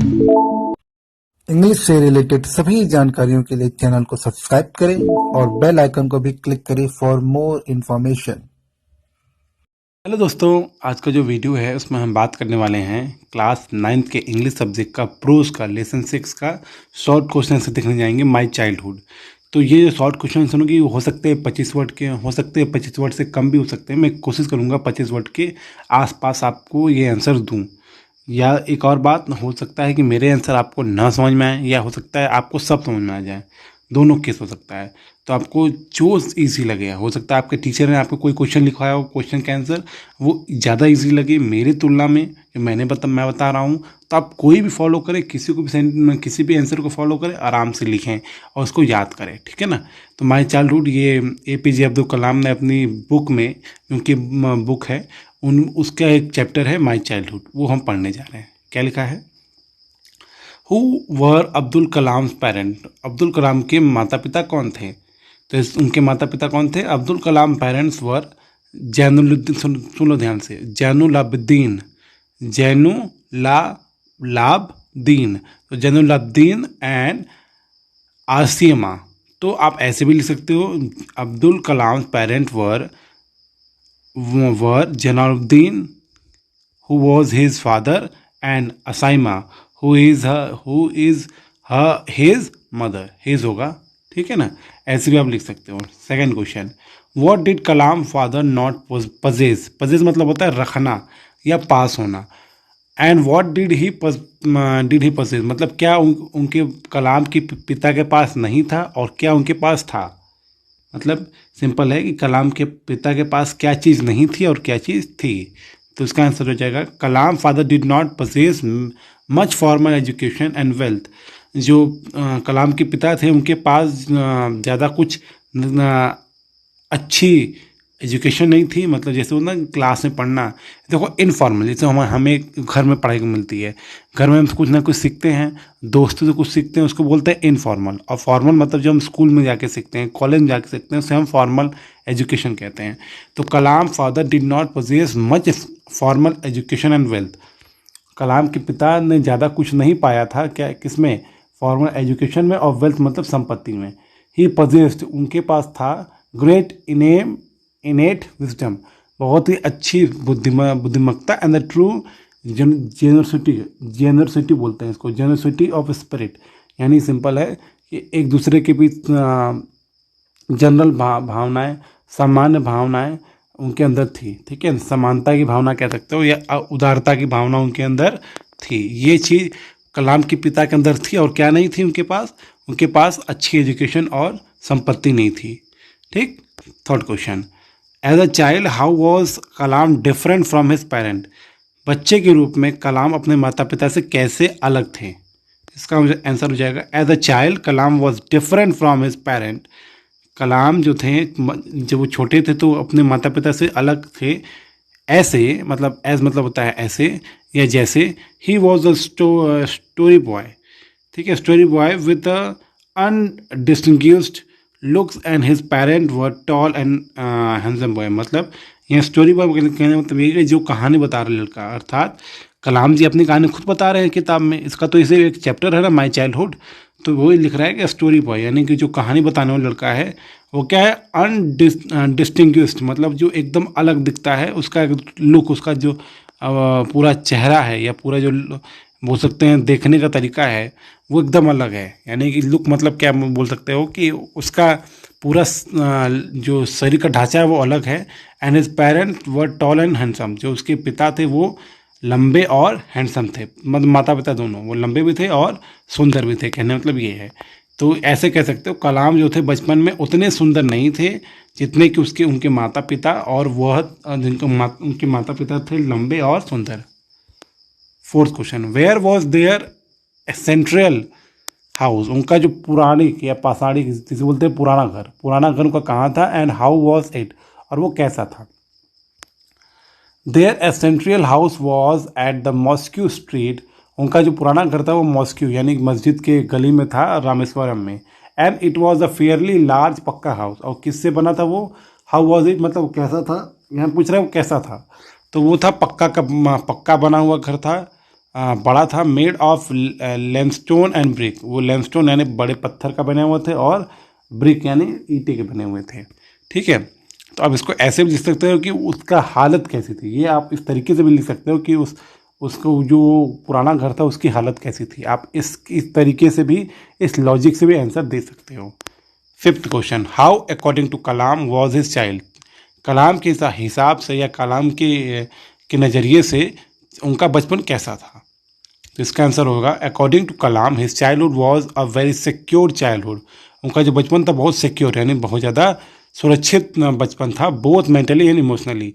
English से related सभी जानकारियों के लिए चैनल को सब्सक्राइब करें और बेल आइकन को भी क्लिक करें फॉर मोर इन्फॉर्मेशन। हेलो दोस्तों, आज का जो वीडियो है उसमें हम बात करने वाले हैं क्लास 9th के इंग्लिश सब्जेक्ट का प्रोज का लेसन 6 का शॉर्ट क्वेश्चन से देखने जाएंगे माय चाइल्डहुड। तो ये जो शॉर्ट क्वेश्चन होंगे हो सकते हैं 25 वर्ड के, हो सकते हैं 25 वर्ड से कम भी हो सकते हैं। मैं कोशिश करूँगा 25 वर्ड के आसपास आपको ये आंसर दूँ। या एक और बात, हो सकता है कि मेरे आंसर आपको ना समझ में आए, या हो सकता है आपको सब समझ में आ जाए। दोनों केस हो सकता है। तो आपको जो इजी लगे, हो सकता है आपके टीचर ने आपको कोई क्वेश्चन लिखवाया हो, क्वेश्चन का आंसर वो ज़्यादा इजी लगे मेरी तुलना में, जो मैं बता रहा हूँ। तो आप कोई भी फॉलो करें, किसी भी आंसर को फॉलो करें, आराम से लिखें और उसको याद करें, ठीक है ना। तो माय चाइल्डहुड ये APJ अब्दुल कलाम ने अपनी बुक में, उनकी बुक है, उसका एक चैप्टर है माय चाइल्डहुड, वो हम पढ़ने जा रहे हैं। क्या लिखा है? Who were Abdul Kalam parent? Abdul Kalam के माता पिता कौन थे? तो उनके माता पिता कौन थे? अब्दुल कलाम पेरेंट्स वर जैनुलुद्दीन, सुन लो ध्यान से, जैनुलाब्दीन, जैनुलाब्दीन, तो जैनुलाब्दीन एंड आसिमा। तो आप ऐसे भी लिख सकते हो, Abdul Kalam parent were Jainulabdeen who was his father, and Asaima who is his mother। his होगा, ठीक है ना। ऐसे भी आप लिख सकते हो। Second question, what did Kalam father not possess? Possess मतलब होता है रखना या पास होना। And what did he possess मतलब क्या उनके कलाम के पिता के पास नहीं था और क्या उनके पास था। मतलब सिंपल है कि कलाम के पिता के पास क्या चीज़ नहीं थी और क्या चीज़ थी। तो इसका आंसर हो जाएगा, Kalam father did not possess much formal education and wealth. जो कलाम के पिता थे उनके पास ज़्यादा कुछ अच्छी एजुकेशन नहीं थी। मतलब जैसे होता ना क्लास में पढ़ना, देखो इनफॉर्मल, जैसे हमें घर में पढ़ाई को मिलती है, घर में हम कुछ ना कुछ सीखते हैं, दोस्तों से कुछ सीखते हैं, उसको बोलते हैं इनफॉर्मल। और फॉर्मल मतलब जो हम स्कूल में जाके सीखते हैं, कॉलेज में जाके सीखते हैं, उसे हम फॉर्मल एजुकेशन कहते हैं। तो Kalam father did not possess much formal education and wealth. Kalam के पिता ने ज़्यादा कुछ नहीं पाया था, क्या किसमें? फॉर्मल एजुकेशन में, और वेल्थ मतलब संपत्ति में। ही पजेस्ड उनके पास था ग्रेट इनेट विजडम, बहुत ही अच्छी बुद्धिमत्ता, एंड द ट्रू जेनरसिटी बोलते हैं इसको, जेनरसिटी ऑफ स्पिरिट। यानी सिंपल है कि एक दूसरे के बीच जनरल भावनाएं, सामान्य भावनाएं उनके अंदर थी, ठीक है। समानता की भावना कह सकते हो, या उदारता की भावना उनके अंदर थी। ये चीज़ कलाम के पिता के अंदर थी। और क्या नहीं थी उनके पास अच्छी एजुकेशन और संपत्ति नहीं थी, ठीक। Third question, as a child how was Kalam different from his parent? बच्चे के रूप में कलाम अपने माता पिता से कैसे अलग थे? इसका आंसर हो जाएगा, as a child Kalam was different from his parent. Kalam जो थे, जब वो छोटे थे तो अपने माता पिता से अलग थे। ऐसे मतलब एज मतलब होता है ऐसे या जैसे। ही वॉज अ स्टोरी बॉय, ठीक है, स्टोरी boy with undistinguished looks and his parent were tall and handsome boy. मतलब यह स्टोरी बॉय कहने मतलब ये है जो कहानी बता रहा लड़का, अर्थात कलाम जी अपनी कहानी खुद बता रहे हैं किताब में। इसका तो इसे एक चैप्टर है ना माय चाइल्डहुड, तो वो लिख रहा है कि स्टोरी बॉय यानी कि जो कहानी बताने वाला लड़का है वो क्या है, अनडिस्टिंग्विश्ड मतलब जो एकदम अलग दिखता है, उसका लुक, उसका जो पूरा चेहरा है या पूरा जो बोल सकते हैं देखने का तरीका है वो एकदम अलग है। यानी कि लुक मतलब क्या बोल सकते हो कि उसका पूरा जो शरीर का ढांचा है वो अलग है। And his parent were tall and handsome, जो उसके पिता थे वो लंबे और हैंडसम थे। मतलब माता पिता दोनों, वो लंबे भी थे और सुंदर भी थे, कहने मतलब ये है। तो ऐसे कह सकते हो कलाम जो थे बचपन में उतने सुंदर नहीं थे जितने कि उनके माता पिता, और वह उनके माता पिता थे लंबे और सुंदर। Fourth question, where was their central house? उनका जो पुराणिक या पाषाणिक जिसे बोलते हैं पुराना घर उनका कहाँ था? एंड हाउ वॉज इट, और वो कैसा था? Their central house was at the mosque street. उनका जो पुराना घर था वो मॉस्क्यू यानी मस्जिद के गली में था, रामेश्वरम में। And it was a fairly large पक्का हाउस, और किससे बना था वो? हाउ वॉज इट मतलब कैसा था, यहाँ पूछ रहा है वो कैसा था। तो वो था पक्का बना हुआ घर था, बड़ा था, मेड ऑफ लेमस्टोन एंड ब्रिक। वो लेमस्टोन यानी बड़े पत्थर का बने हुए थे और ब्रिक यानी ईंटे के बने हुए थे। ठीक है, तो आप इसको ऐसे भी लिख सकते हो कि उसका हालत कैसी थी। ये आप इस तरीके से भी लिख सकते हो कि उसको जो पुराना घर था उसकी हालत कैसी थी। आप इस तरीके से भी, इस लॉजिक से भी आंसर दे सकते हो। Fifth question, how according to Kalam was his child. Kalam के हिसाब से या कलाम के नज़रिए से उनका बचपन कैसा था। तो इसका आंसर होगा, according to Kalam his childhood was a very secure childhood. उनका जो बचपन था बहुत सिक्योर यानी बहुत ज़्यादा सुरक्षित बचपन था, both mentally and emotionally.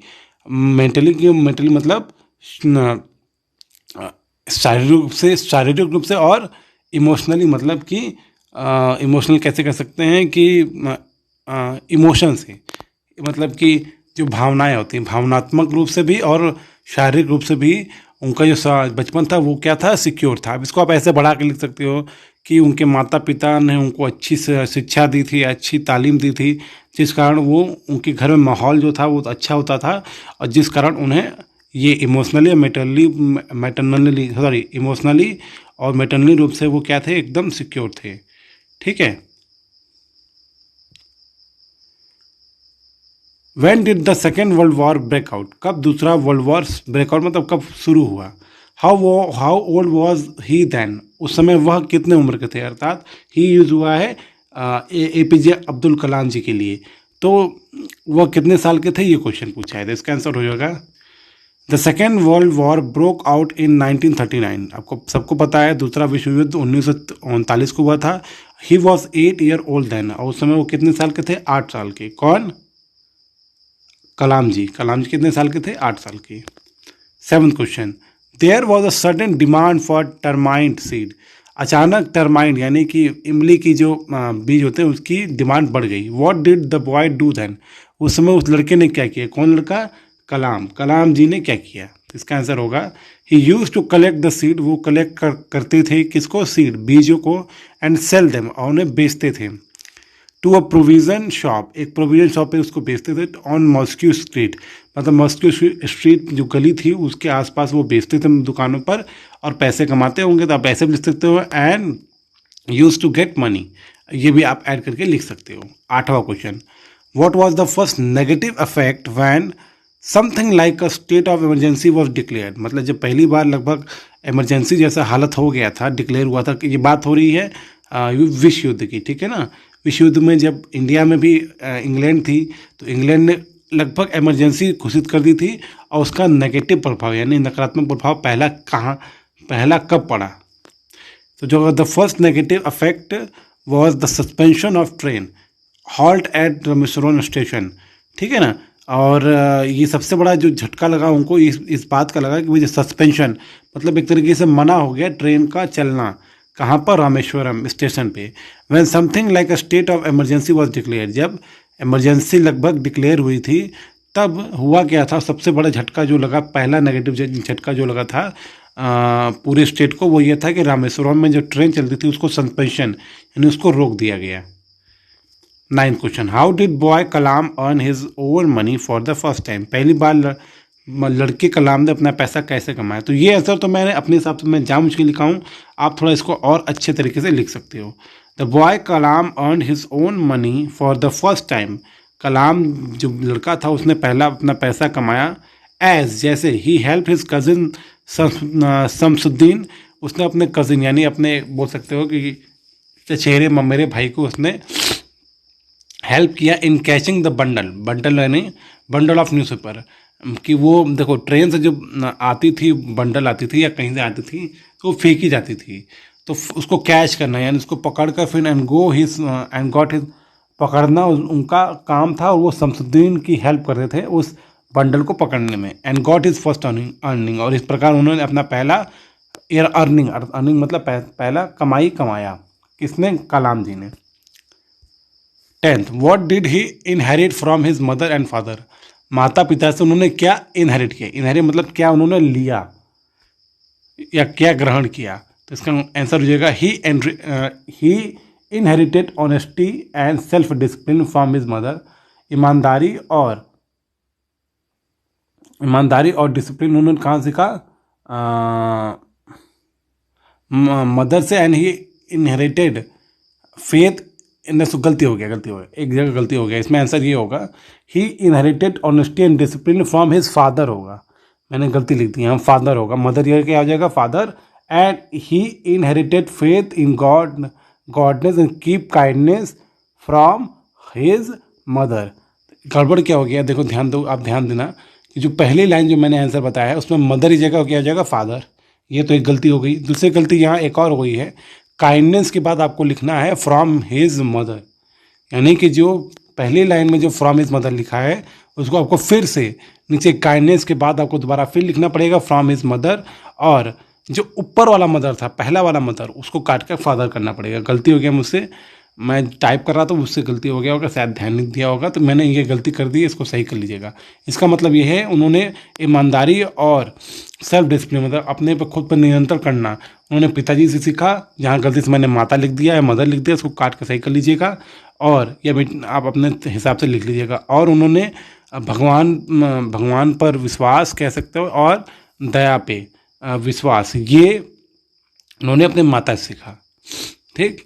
Mentally मतलब शारीरिक रूप से और इमोशनली मतलब कि इमोशनल कैसे कर सकते हैं कि इमोशन से, मतलब कि जो भावनाएं होती हैं भावनात्मक रूप से भी और शारीरिक रूप से भी उनका जो बचपन था वो क्या था, सिक्योर था। अब इसको आप ऐसे बढ़ा के लिख सकते हो कि उनके माता पिता ने उनको अच्छी शिक्षा दी थी, अच्छी तालीम दी थी, जिस कारण वो उनके घर में माहौल जो था वो अच्छा होता था और जिस कारण उन्हें ये इमोशनली इमोशनली और मेटरनली रूप से वो क्या थे, एकदम सिक्योर थे। ठीक है। When did the second world war break out? कब दूसरा वर्ल्ड वॉर ब्रेकआउट मतलब कब शुरू हुआ। How old was he then, उस समय वह कितने उम्र के थे। अर्थात ही यूज हुआ है APJ अब्दुल कलाम जी के लिए, तो वह कितने साल के थे ये क्वेश्चन पूछा है। तो इसका आंसर हो जाएगा, the second world war broke out in 1939। आपको सबको पता है दूसरा विश्व युद्ध 1939 को हुआ था। He was 8 year old then, और उस समय वो कितने साल के थे, 8 साल के। कौन, कलाम जी कितने साल के थे, 8 साल के। Seventh question, there was a sudden demand for termite seed. अचानक टर्माइट यानी कि इमली की जो बीज होते हैं उसकी डिमांड बढ़ गई। What did the boy do then, उस समय उस लड़के ने क्या किया। कौन लड़का, कलाम जी ने क्या किया। इसका आंसर होगा, he use to collect the seed, वो कलेक्ट करते थे किसको, सीड बीजों को, एंड सेल देम, और उन्हें बेचते थे। टू अ प्रोविज़न शॉप, एक प्रोविज़न शॉप पे उसको बेचते थे। ऑन मॉस्क्यू स्ट्रीट, मतलब मॉस्क्यू स्ट्रीट जो गली थी उसके आसपास वो बेचते थे दुकानों पर और पैसे कमाते होंगे। तो आप ऐसे भी लिख सकते हो, and use to get money, ये भी आप ऐड करके लिख सकते हो। आठवां question, what was the first negative effect when something like a state of emergency was declared. मतलब जब पहली बार लगभग इमरजेंसी जैसा हालत हो गया था, डिक्लेयर हुआ था कि ये बात हो रही है विश्व युद्ध की। ठीक है ना, विश्व युद्ध में जब इंडिया में भी इंग्लैंड थी तो इंग्लैंड ने लगभग इमरजेंसी घोषित कर दी थी, और उसका नेगेटिव प्रभाव यानी नकारात्मक प्रभाव पहला कब पड़ा। तो जो the first negative affect was the suspension of train halt at Rameswaram station. ठीक है ना, और ये सबसे बड़ा जो झटका लगा उनको इस बात का लगा कि वो जो सस्पेंशन मतलब एक तरीके से मना हो गया ट्रेन का चलना, कहाँ पर, रामेश्वरम स्टेशन पे। When something like a state of emergency was declare, जब इमरजेंसी लगभग डिक्लेयर हुई थी तब हुआ क्या था, सबसे बड़ा झटका जो लगा, पहला नेगेटिव झटका जो लगा था पूरे स्टेट को, वो ये था कि रामेश्वरम में जो ट्रेन चलती थी उसको सस्पेंशन यानी उसको रोक दिया गया। Ninth question, how did boy Kalam earn his own money for the first time. पहली बार लड़के कलाम ने अपना पैसा कैसे कमाया। तो ये आंसर तो मैंने अपने हिसाब से मैं जानबूझ के लिखा हूँ, आप थोड़ा इसको और अच्छे तरीके से लिख सकते हो। The boy Kalam earn his own money for the first time. Kalam जो लड़का था उसने पहला अपना पैसा कमाया एज, जैसे ही हेल्प हिज कजिन शमसुद्दीन, उसने अपने कजिन यानी अपने बोल सकते हो कि चचेरे ममेरे भाई को उसने हेल्प किया इन कैचिंग द बंडल यानी बंडल ऑफ न्यूज़पेपर। कि वो देखो ट्रेन से जब आती थी, बंडल आती थी या कहीं से आती थी तो वो फेंकी जाती थी, तो उसको कैच करना यानी उसको पकड़ कर फिर एंड गॉट हिज पकड़ना उनका काम था, और वो शमसुद्दीन की हेल्प करते थे उस बंडल को पकड़ने में। And got his first earning, और इस प्रकार उन्होंने अपना पहला अर्निंग मतलब पहला कमाई कमाया। किसने, कलाम जी ने। 10th, what did he inherit from his mother and father. माता पिता से उन्होंने क्या इनहेरिट किया। इनहेरिट मतलब क्या उन्होंने लिया या क्या ग्रहण किया। तो इसका आंसर हो जाएगा, he inherited honesty and self discipline from his mother. ईमानदारी और डिसिप्लिन उन्होंने कहाँ सीखा, मदर से, and he inherited faith in, गलती हो गया, एक जगह गलती हो गया, इसमें आंसर ये होगा he inherited honesty and discipline from his father होगा, मैंने गलती लिख दी यहाँ, फादर होगा, मदर ये क्या हो जाएगा, father, and he inherited faith in God, goodness and keep kindness from his mother. गड़बड़ क्या हो गया, देखो ध्यान दो, आप ध्यान देना कि जो पहली लाइन जो मैंने आंसर बताया है उसमें मदर की जगह क्या हो जाएगा, फादर, ये तो एक गलती हो गई। दूसरी गलती यहाँ एक और हो गई है, काइंडनेस के बाद आपको लिखना है फ्रॉम हिज मदर, यानी कि जो पहली लाइन में जो फ्रॉम हिज मदर लिखा है उसको आपको फिर से नीचे काइंडनेस के बाद आपको दोबारा फिर लिखना पड़ेगा फ्रॉम हिज मदर, और जो ऊपर वाला मदर था, पहला वाला मदर, उसको काट कर फादर करना पड़ेगा। गलती हो गया मुझसे, मैं टाइप कर रहा था मुझसे गलती हो गया होगा, शायद ध्यान नहीं दिया होगा, तो मैंने ये गलती कर दी, इसको सही कर लीजिएगा। इसका मतलब ये है उन्होंने ईमानदारी और सेल्फ डिसिप्लिन, मतलब अपने पर खुद पर नियंत्रण करना उन्होंने पिताजी से सीखा। जहाँ गलती से मैंने माता लिख दिया है, मदर लिख दिया, इसको काट कर सही कर लीजिएगा, और या आप अपने हिसाब से लिख लीजिएगा। और उन्होंने भगवान पर विश्वास कह सकते हो, और दया पे विश्वास, ये उन्होंने अपने माता से सीखा। ठीक,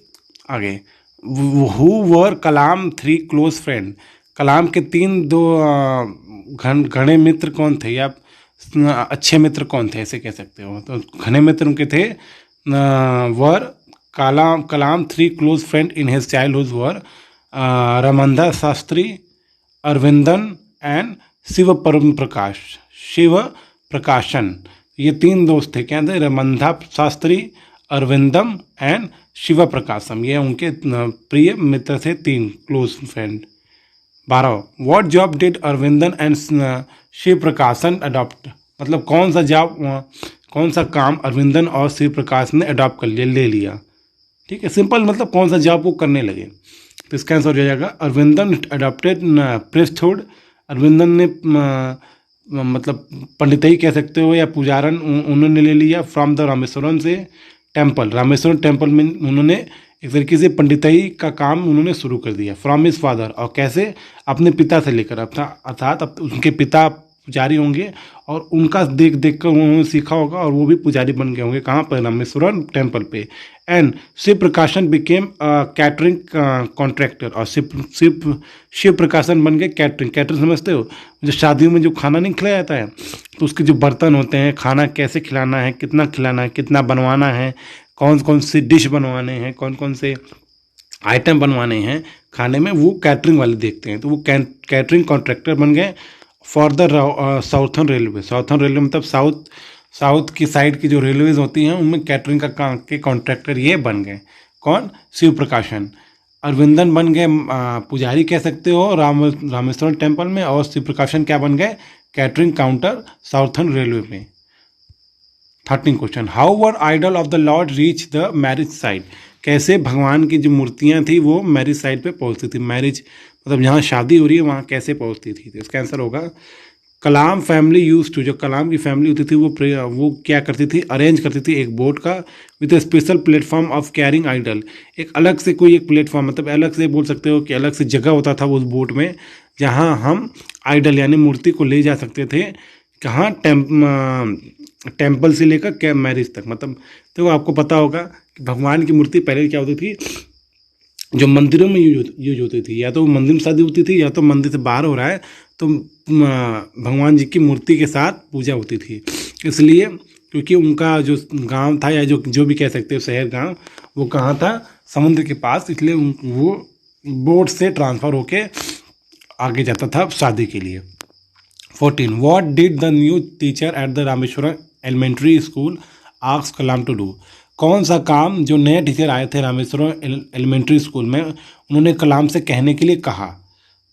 आगे, who were Kalam 3 close friend, Kalam के 3 दो घने मित्र कौन थे, या अच्छे मित्र कौन थे, ऐसे कह सकते हो। तो घने मित्र उनके थे, were Kalam 3 close friend in his childhood were Ramanadha Sastry, Aravindan and Siva Prakasan. ये 3 दोस्त थे, क्या थे, रामंदा शास्त्री, अरविंदम एंड शिव प्रकाशम, ये उनके प्रिय मित्र थे, 3 close friend. 12, what job did Aravindan and Siva Prakasan adopt, मतलब कौन सा काम अरविंदन और शिव प्रकाश ने अडॉप्ट कर लिया, ले लिया। ठीक है, सिंपल, मतलब कौन सा जॉब वो करने लगे। तो इसका आंसर हो जाएगा अरविंदन अडॉप्टेड प्रेस्टहुड, अरविंदन ने मतलब पंडितई कह सकते हो या पुजारन उन्होंने ले लिया फ्रॉम द रामेश्वरम से टेम्पल, रामेश्वरम टेम्पल में उन्होंने एक तरीके से पंडितई का काम उन्होंने शुरू कर दिया फ्रॉम हिज फादर, और कैसे, अपने पिता से लेकर, अर्थात अब उनके पिता पुजारी होंगे और उनका देख देख कर उन्होंने सीखा होगा और वो भी पुजारी बन गए होंगे, कहाँ पर, रामेश्वरम टेम्पल पे। एंड शिव प्रकाशन बिकेम कैटरिंग कॉन्ट्रैक्टर, और शिव प्रकाशन बन गए कैटरिंग समझते हो, जो शादियों में जो खाना नहीं खिलाया जाता है, तो उसके जो बर्तन होते हैं, खाना कैसे खिलाना है, कितना बनवाना है, कौन कौन सी डिश बनवाने हैं, कौन कौन से आइटम बनवाने हैं खाने में, वो कैटरिंग वाले देखते हैं। तो वो कैटरिंग कॉन्ट्रैक्टर बन गए फॉर द साउथर्न रेलवे मतलब साउथ की साइड की जो रेलवेज होती हैं उनमें कैटरिंग के कॉन्ट्रैक्टर ये बन गए। कौन, शिव प्रकाशन। अरविंदन बन गए पुजारी कह सकते हो रामेश्वरम टेम्पल में, और शिव प्रकाशन क्या बन गए, कैटरिंग काउंटर साउथर्न रेलवे में। 13 question, how were idol of the lord reach the marriage site, कैसे भगवान की जो मूर्तियां थी वो मैरिज साइट पे पहुंचती थी, मैरिज मतलब जहाँ शादी हो रही है वहाँ कैसे पहुंचती थी। तो इसका आंसर होगा कलाम फैमिली यूज टू, जो कलाम की फैमिली होती थी वो क्या करती थी, अरेंज करती थी एक बोट का with a special platform of carrying idol, एक अलग से कोई एक प्लेटफॉर्म, मतलब अलग से बोल सकते हो कि अलग से जगह होता था उस बोट में जहाँ हम आइडल यानी मूर्ति को ले जा सकते थे, कहाँ, टेम्पल से लेकर क्या मैरिज तक। मतलब तो आपको पता होगा कि भगवान की मूर्ति पहले क्या होती थी, जो मंदिरों में यूज होती थी, या तो मंदिर में शादी होती थी या तो मंदिर से बाहर हो रहा है तो भगवान जी की मूर्ति के साथ पूजा होती थी। इसलिए क्योंकि उनका जो गांव था या जो भी कह सकते हो शहर गांव, वो कहाँ था, समुद्र के पास, इसलिए वो बोट से ट्रांसफ़र होके आगे जाता था शादी के लिए। 14, what did the new teacher at the Rameswaram elementary school ask Kalam to do, कौन सा काम जो नए टीचर आए थे रामेश्वरम एलिमेंट्री स्कूल में उन्होंने कलाम से कहने के लिए कहा।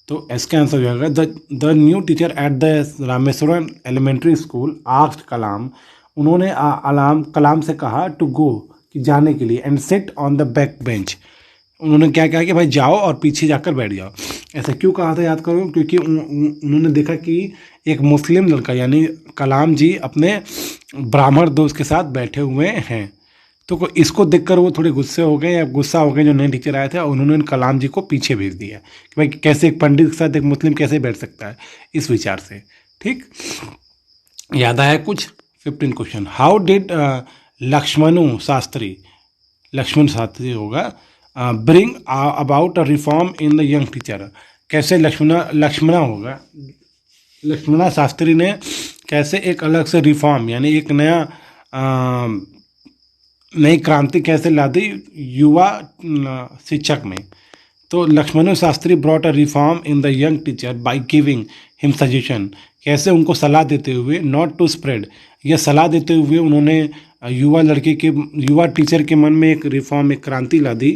तो इसका आंसर हो जाएगा the new teacher at the Rameswaram elementary school asked Kalam, उन्होंने कलाम से कहा टू गो, कि जाने के लिए, and sit on the back bench, उन्होंने क्या कहा कि भाई जाओ और पीछे जाकर बैठ जाओ। ऐसा क्यों कहा था याद करो, क्योंकि उन्होंने देखा कि एक मुस्लिम लड़का यानी कलाम जी अपने ब्राह्मण दोस्त के साथ बैठे हुए हैं, तो इसको देखकर वो थोड़े गुस्से हो गए या गुस्सा हो गए जो नए टीचर आए थे, और उन्होंने कलाम जी को पीछे भेज दिया कि भाई कैसे एक पंडित के साथ एक मुस्लिम कैसे बैठ सकता है, इस विचार से। ठीक, याद आया कुछ। 15 question, how did Lakshmana Sastry होगा, bring about a reform in the young teacher. कैसे लक्ष्मणा शास्त्री ने कैसे एक अलग से रिफॉर्म यानी एक नई क्रांति कैसे ला दी युवा शिक्षक में। तो Lakshman Shastri brought a reform in the young teacher by giving him suggestion. कैसे उनको सलाह देते हुए, नॉट टू स्प्रेड, यह सलाह देते हुए उन्होंने युवा टीचर के मन में एक रिफॉर्म, एक क्रांति ला दी।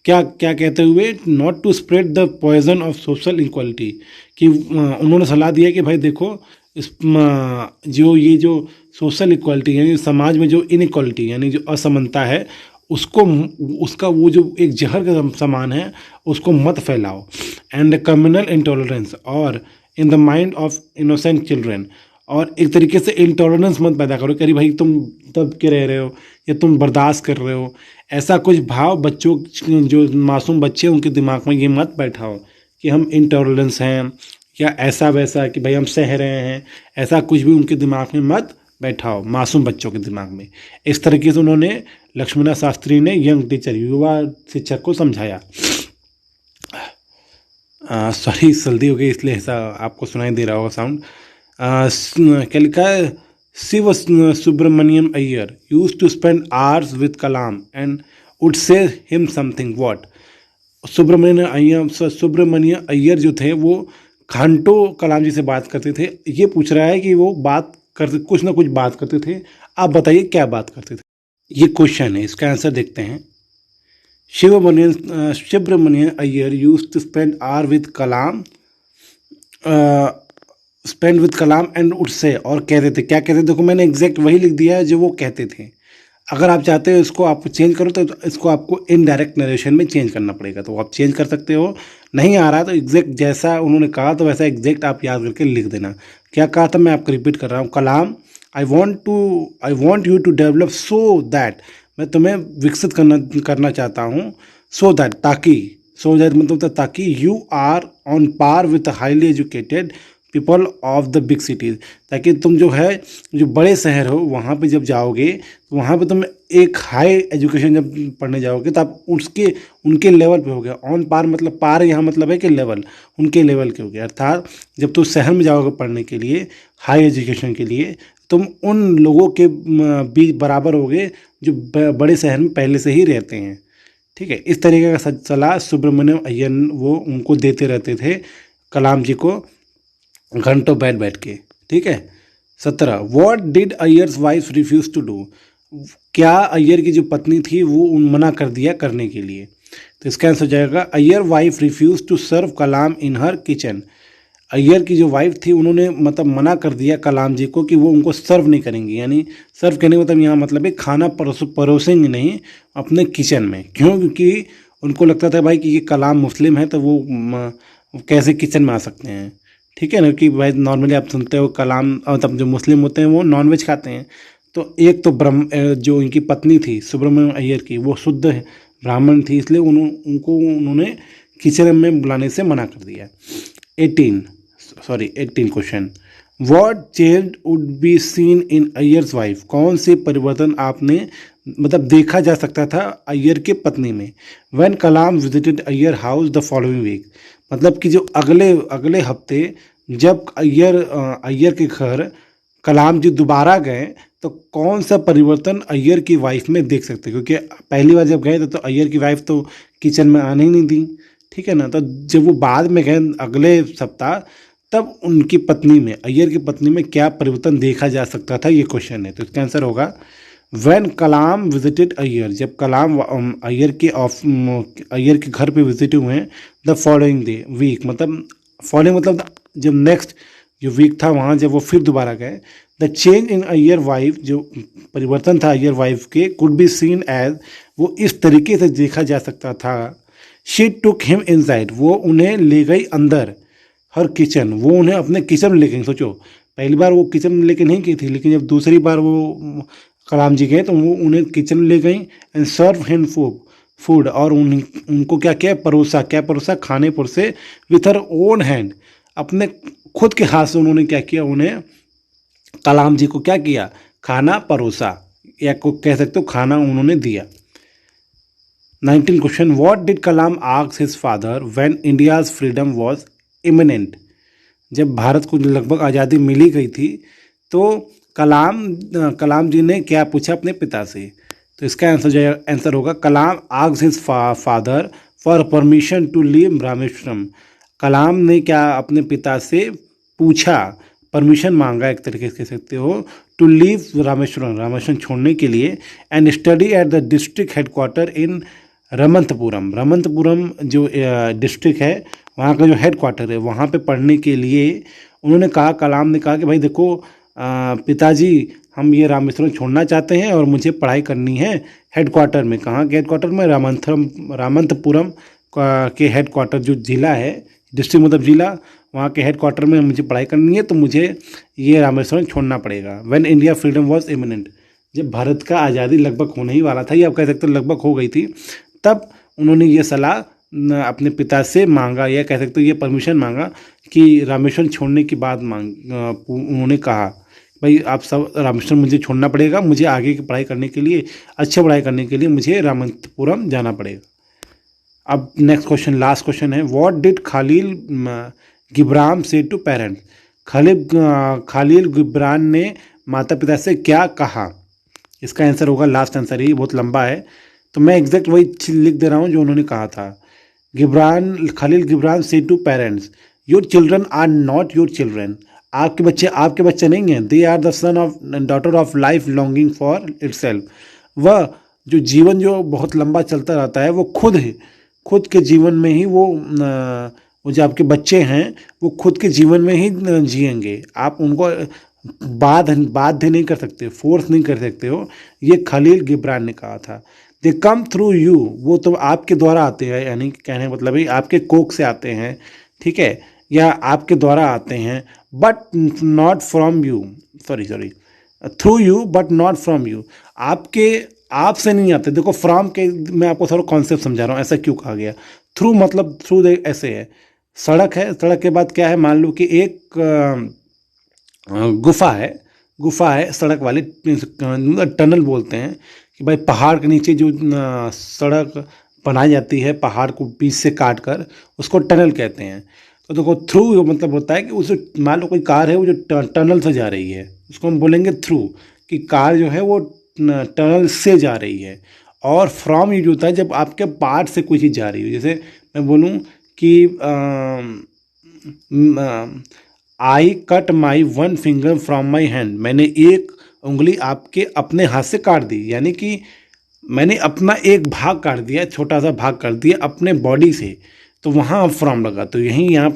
क्या क्या कहते हुए, not to spread the poison of social equality, कि उन्होंने सलाह दिया कि भाई देखो जो सोशल इक्वलिटी यानी समाज में जो इनइक्वलिटी यानी जो असमानता है उसका वो जो एक जहर का समान है उसको मत फैलाओ। एंड कम्युनल इंटॉलरेंस और in the mind of innocent children, और एक तरीके से इंटॉलरेंस मत पैदा करो कि अरे भाई तुम दब के रह रहे हो या तुम बर्दाश्त कर रहे हो, ऐसा कुछ भाव बच्चों जो मासूम बच्चे उनके दिमाग में ये मत बैठाओ कि हम इंटॉलरेंस हैं या ऐसा वैसा कि भाई हम सह रहे हैं, ऐसा कुछ भी उनके दिमाग में मत बैठाओ, मासूम बच्चों के दिमाग में। इस तरीके से उन्होंने लक्ष्मणा शास्त्री ने यंग टीचर युवा शिक्षक को समझाया। सॉरी जल्दी हो गई इसलिए ऐसा आपको सुनाई दे रहा होगा साउंड। क्या लिखा है, Shiv Subramaniam Iyer use to spend hours with Kalam and would say him something what. Subramanya Iyer जो थे वो घंटों कलाम जी से बात करते थे। ये पूछ रहा है कि वो कुछ ना कुछ बात करते थे, आप बताइए क्या बात करते थे। ये क्वेश्चन है, इसका आंसर देखते हैं। Subramaniam Iyer use to spend hour with Kalam and would say, और कहते थे, क्या कहते थे, देखो मैंने एग्जैक्ट वही लिख दिया है जो वो कहते थे। अगर आप चाहते हो इसको आप चेंज करो तो इसको आपको इनडायरेक्ट नरेशन में चेंज करना पड़ेगा, तो आप चेंज कर सकते हो। नहीं आ रहा तो एग्जैक्ट जैसा उन्होंने कहा तो वैसा एग्जैक्ट आप याद करके लिख देना। क्या कहा था, मैं आपको रिपीट कर रहा हूँ। Kalam, I want you to develop so that, मैं तुम्हें विकसित करना चाहता हूँ। सो दैट मतलब ताकि you are on par with highly educated people of the big cities, ताकि तुम जो बड़े शहर हो वहाँ पे जब जाओगे तो वहाँ पे तुम एक हाई एजुकेशन जब पढ़ने जाओगे तो आप उनके लेवल पे हो गया। ऑन पार मतलब पार यहाँ मतलब है कि लेवल, उनके लेवल के हो गया। अर्थात जब तुम शहर में जाओगे पढ़ने के लिए हाई एजुकेशन के लिए, तुम उन लोगों के बीच बराबर होगे जो बड़े शहर में पहले से ही रहते हैं। ठीक है, इस तरीके का सलाह सुब्रमण्यम अय्यर वो उनको देते रहते थे, कलाम जी को, घंटों बैठ के। ठीक है। 17, what did Iyer's wife refuse to do, क्या अय्यर की जो पत्नी थी वो मना कर दिया करने के लिए। तो इसका आंसर हो जाएगा, Iyer wife refuse to serve Kalam in her kitchen. Iyer की जो वाइफ थी उन्होंने मतलब मना कर दिया कलाम जी को कि वो उनको सर्व नहीं करेंगी, यानी सर्व करने का मतलब यहाँ मतलब है खाना परोसेंगे नहीं अपने किचन में। क्यों? क्योंकि उनको लगता था भाई कि ये कलाम मुस्लिम है तो वो कैसे किचन में आ सकते हैं। ठीक है ना, कि भाई नॉर्मली आप सुनते हो कलाम मतलब जो मुस्लिम होते हैं वो नॉनवेज खाते हैं। तो एक तो जो इनकी पत्नी थी सुब्रमण्यम अय्यर की वो शुद्ध ब्राह्मण थी, इसलिए उन्होंने किचन में बुलाने से मना कर दिया। 18 question, what change would be seen in Iyer's wife, कौन से परिवर्तन आपने मतलब देखा जा सकता था अय्यर के पत्नी में। When Kalam visited Iyer house the following week, मतलब कि जो अगले हफ्ते जब अय्यर के घर कलाम जी दोबारा गए तो कौन सा परिवर्तन अय्यर की वाइफ में देख सकते, क्योंकि पहली बार जब गए थे तो अय्यर की वाइफ तो किचन में आने ही नहीं दी। ठीक है ना, तो जब वो बाद में गए अगले सप्ताह तब उनकी पत्नी में, अय्यर की पत्नी में क्या परिवर्तन देखा जा सकता था, ये क्वेश्चन है। तो इसका आंसर होगा व्हेन कलाम विजिटेड अय्यर, जब कलाम अय्यर के घर पे विजिट हुए हैं, द फॉलोइंग डे वीक, मतलब जब नेक्स्ट जो वीक था वहाँ जब वो फिर दोबारा गए, the change in Iyer wife, जो परिवर्तन था अय्यर वाइफ के, कुड बी सीन एज, वो इस तरीके से देखा जा सकता था, शी टुक हिम इनसाइड, वो उन्हें ले गई अंदर, हर किचन, वो उन्हें अपने किचन में ले गई। सोचो पहली बार वो किचन में लेके नहीं गई थी, लेकिन जब दूसरी बार वो कलाम जी गए तो वो उन्हें किचन में ले गई एंड सर्व हिम फूड, और उनको क्या परोसा, खाने परोसे विथ हर ओन हैंड, अपने खुद के हाथ से उन्होंने क्या किया, उन्हें कलाम जी को क्या किया, खाना परोसा। या को कह सकते हो खाना उन्होंने दिया। 19 question, what did Kalam ask his father when India's freedom was imminent. जब भारत को लगभग आज़ादी मिली गई थी तो कलाम जी ने क्या पूछा अपने पिता से। तो इसका आंसर होगा Kalam asked his father for permission to leave Rameswaram. Kalam ने क्या अपने पिता से पूछा, परमिशन मांगा एक तरीके से कह सकते हो, टू लीव रामेश्वरम छोड़ने के लिए, and study at the district headquarter in Ramanathapuram जो डिस्ट्रिक्ट है वहाँ का जो हेडक्वार्टर है वहाँ पे पढ़ने के लिए उन्होंने कहा, कलाम ने कहा कि भाई देखो पिताजी हम ये रामेश्वरम छोड़ना चाहते हैं और मुझे पढ़ाई करनी है हेडक्वार्टर में। कहाँ के हेडक्वार्टर में? रामंतपुरम के हेडक्वार्टर जो ज़िला है, डिस्ट्रिक्ट मतलब ज़िला, वहाँ के हेडक्वार्टर में मुझे पढ़ाई करनी है, तो मुझे ये रामेश्वरम छोड़ना पड़ेगा। When India freedom was imminent, जब भारत का आज़ादी लगभग होने ही वाला था, या आप कह सकते हो लगभग हो गई थी, तब उन्होंने ये सलाह अपने पिता से मांगा, या कह सकते हो ये परमिशन मांगा कि रामेश्वरम छोड़ने की बात उन्होंने कहा भाई आप सब रामेश्वरम मुझे छोड़ना पड़ेगा, मुझे आगे की पढ़ाई करने के लिए, अच्छी पढ़ाई करने के लिए मुझे रामंतपुरम जाना पड़ेगा। अब नेक्स्ट क्वेश्चन, लास्ट क्वेश्चन है, व्हाट डिड खालील गिब्रान से टू पेरेंट्स। खालील गिब्रान ने माता पिता से क्या कहा। इसका आंसर होगा, लास्ट आंसर ही बहुत लंबा है तो मैं एग्जैक्ट वही लिख दे रहा हूँ जो उन्होंने कहा था। Khalil Gibran say to parents, your children are not your children. आपके बच्चे नहीं हैं। They are the son of daughter of life longing for itself. वह जो जीवन जो बहुत लंबा चलता रहता है वो खुद के जीवन में ही वो जो आपके बच्चे हैं वो खुद के जीवन में ही जिएंगे। आप उनको बाध्य नहीं कर सकते, फोर्स नहीं कर सकते हो। ये खालील गिब्रान ने कहा था। दे कम थ्रू यू, वो तो आपके द्वारा आते हैं, यानी कहने का मतलब है आपके कोख से आते हैं, ठीक है, या आपके द्वारा आते हैं, but not from you, sorry through you but not from you. आपसे नहीं आते। देखो फ्रॉम के मैं आपको थोड़ा कॉन्सेप्ट समझा रहा हूँ, ऐसा क्यों कहा गया। थ्रू मतलब थ्रू ऐसे है, सड़क है, सड़क के बाद क्या है, मान लो कि एक गुफा है सड़क वाली, टनल बोलते हैं कि भाई पहाड़ के नीचे जो सड़क बनाई जाती है पहाड़ को बीच से काट कर, उसको टनल कहते हैं। तो देखो थ्रू मतलब होता है कि उस मान लो कोई कार है वो जो टनल से जा रही है, उसको हम बोलेंगे थ्रू, कि कार जो है वो टनल से जा रही है। और फ्रॉम ये जो होता है जब आपके पार्ट से कोई चीज़ जा रही हो, जैसे मैं बोलूँ कि I cut my one finger from my hand, मैंने एक उंगली आपके अपने हाथ से काट दी, यानी कि मैंने अपना एक भाग काट दिया, छोटा सा भाग कर दिया अपने बॉडी से, तो वहाँ अब फ्रॉम लगा। तो यहीं यहाँ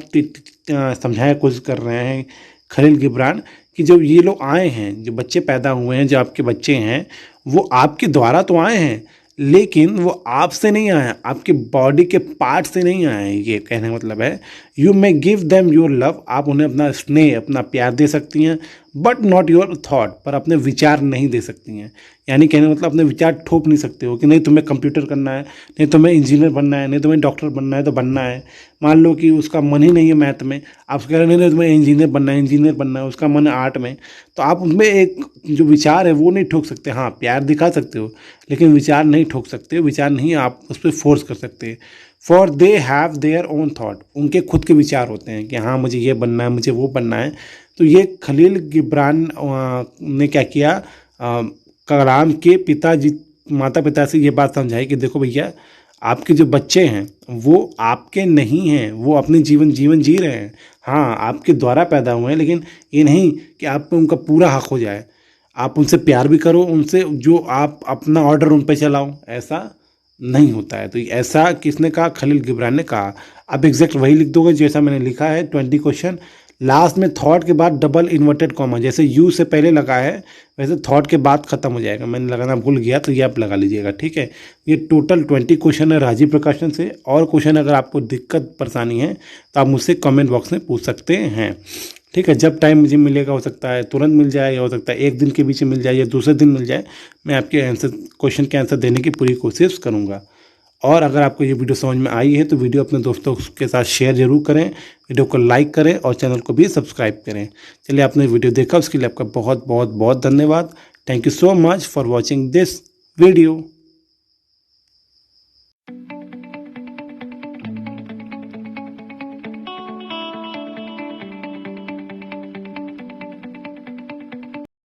समझाने की कोशिश कर रहे हैं खालील गिब्रान कि जब ये लोग आए हैं, जो बच्चे पैदा हुए हैं, जो आपके बच्चे हैं, वो आपके द्वारा तो आए हैं लेकिन वो आपसे नहीं आए हैं, आपके बॉडी के पार्ट से नहीं आए हैं। ये कहने का मतलब है you may give them your love, आप उन्हें अपना स्नेह, अपना प्यार दे सकती हैं, बट नॉट योर थॉट, पर अपने विचार नहीं दे सकती हैं। यानी कहने का मतलब अपने विचार ठोक नहीं सकते हो कि नहीं तुम्हें कंप्यूटर करना है, नहीं तुम्हें इंजीनियर बनना है, नहीं तुम्हें डॉक्टर बनना है तो बनना है। मान लो कि उसका मन ही नहीं है मैथ में, आप कह रहे नहीं तुम्हें इंजीनियर बनना है, उसका मन है आर्ट में, तो आप उसमें एक जो विचार है वो नहीं ठोक सकते। हाँ प्यार दिखा सकते हो लेकिन विचार नहीं ठोक सकते, विचार नहीं आप उस पर फोर्स कर सकते। For they have their own thought, उनके खुद के विचार होते हैं कि हाँ मुझे ये बनना है, मुझे वो बनना है। तो ये खालील गिब्रान ने क्या किया, कलाम के माता पिता से ये बात समझाई कि देखो भैया आपके जो बच्चे हैं वो आपके नहीं हैं, वो अपने जीवन जी रहे हैं। हाँ आपके द्वारा पैदा हुए हैं, लेकिन ये नहीं कि आप पे उनका पूरा हक हो जाए। आप उनसे प्यार भी करो, उनसे जो आप अपना ऑर्डर उन पे चलाओ, ऐसा नहीं होता है। तो ऐसा किसने कहा, खालील गिब्रान ने कहा। अब एग्जैक्ट वही लिख दोगे जैसा मैंने लिखा है। 20 क्वेश्चन, लास्ट में थॉट के बाद डबल इन्वर्टेड कॉमा, जैसे यू से पहले लगा है वैसे थॉट के बाद खत्म हो जाएगा। मैंने लगाना भूल गया तो ये आप लगा लीजिएगा, ठीक है। ये टोटल 20 क्वेश्चन है राजीव प्रकाशन से। और क्वेश्चन अगर आपको दिक्कत परेशानी है तो आप मुझसे कमेंट बॉक्स में पूछ सकते हैं, ठीक है। जब टाइम मुझे मिलेगा, हो सकता है तुरंत मिल जाए, या हो सकता है एक दिन के बीच में मिल जाए या दूसरे दिन मिल जाए, मैं आपके क्वेश्चन के आंसर देने की पूरी कोशिश करूँगा। और अगर आपको ये वीडियो समझ में आई है तो वीडियो अपने दोस्तों के साथ शेयर जरूर करें, वीडियो को लाइक करें और चैनल को भी सब्सक्राइब करें। चलिए आपने वीडियो देखा उसके लिए आपका बहुत बहुत बहुत धन्यवाद। Thank you so much for watching this video.